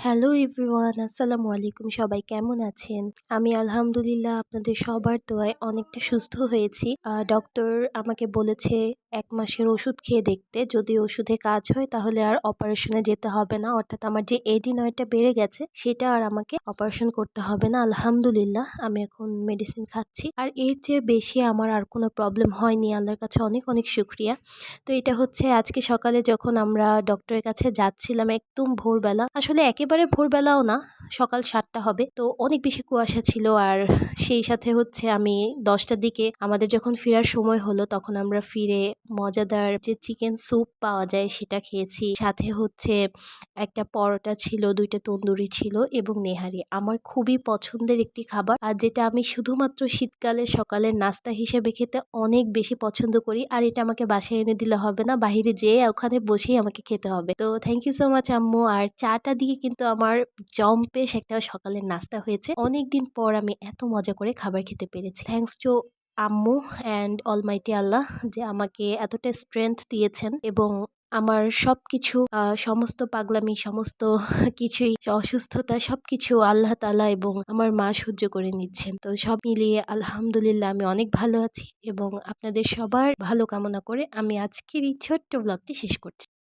Hello everyone, আসসালামু আলাইকুম। সবাই কেমন আছেন? আমি আলহামদুলিল্লাহ আপনাদের সবার দোয়ায় অনেকটা সুস্থ হয়েছি। ডক্টর আমাকে বলেছে ১ মাসের ওষুধ খেয়ে দেখতে। যদি ওষুধে কাজ হয় তাহলে আর অপারেশনে যেতে হবে না। অর্থাৎ আমার যে এডিনয়েডটা বেড়ে গেছে সেটা আর আমাকে অপারেশন করতে হবে না। আলহামদুলিল্লাহ আমি এখন মেডিসিন খাচ্ছি। আর এর চেয়ে বেশি আমার আর কোনো প্রবলেম হয়নি। আল্লাহর কাছে অনেক, অনেক শুকরিয়া। তো এটা হচ্ছে আজকে সকালে যখন আমরা ডক্টরের কাছে যাচ্ছিলাম একদম ভোরবেলা। আসলে একেবারে ভোরবেলাও না, সকাল ৭টা হবে। তো অনেক বেশি কুয়াশা ছিল আর সেই সাথে হচ্ছে আমি ১০টার দিকে আমাদের যখন ফেরার সময় হলো তখন আমরা ফিরে মজাদার যে চিকেন স্যুপ পাওয়া যায় সেটা খেয়েছি। সাথে হচ্ছে একটা পরোটা ছিল, ২ টা তন্দুরি ছিল এবং নেহারি। আমার খুবই পছন্দের একটি খাবার আর যেটা আমি শুধুমাত্র শীতকালে সকালের নাস্তা হিসেবে খেতে অনেক বেশি পছন্দ করি। আর এটা আমাকে বাসায় এনে দিলে হবে না, বাহিরে যেয়ে ওখানে বসেই আমাকে খেতে হবে। তো থ্যাংক ইউ সো মাচ আম্মু। আর চাটা দিয়ে কিন্তু আমার জম্পেশ একটা সকালের নাস্তা হয়েছে। অনেকদিন পর আমি এত মজা করে খাবার খেতে পেরেছি। থ্যাংকস টু আম্মু অ্যান্ড অলমাইটি আল্লাহ যে আমাকে এতটা স্ট্রেংথ দিয়েছেন এবং আমার সবকিছু সমস্ত পাগলামি, সমস্ত কিছুই অসুস্থতা সবকিছু আল্লাহ তাআলা এবং আমার মা সহ্য করে নিচ্ছেন। তো সব মিলিয়ে আলহামদুলিল্লাহ আমি অনেক ভালো আছি এবং আপনাদের সবার ভালো কামনা করে আমি আজকের এই ছোট্ট ব্লগটি শেষ করছি।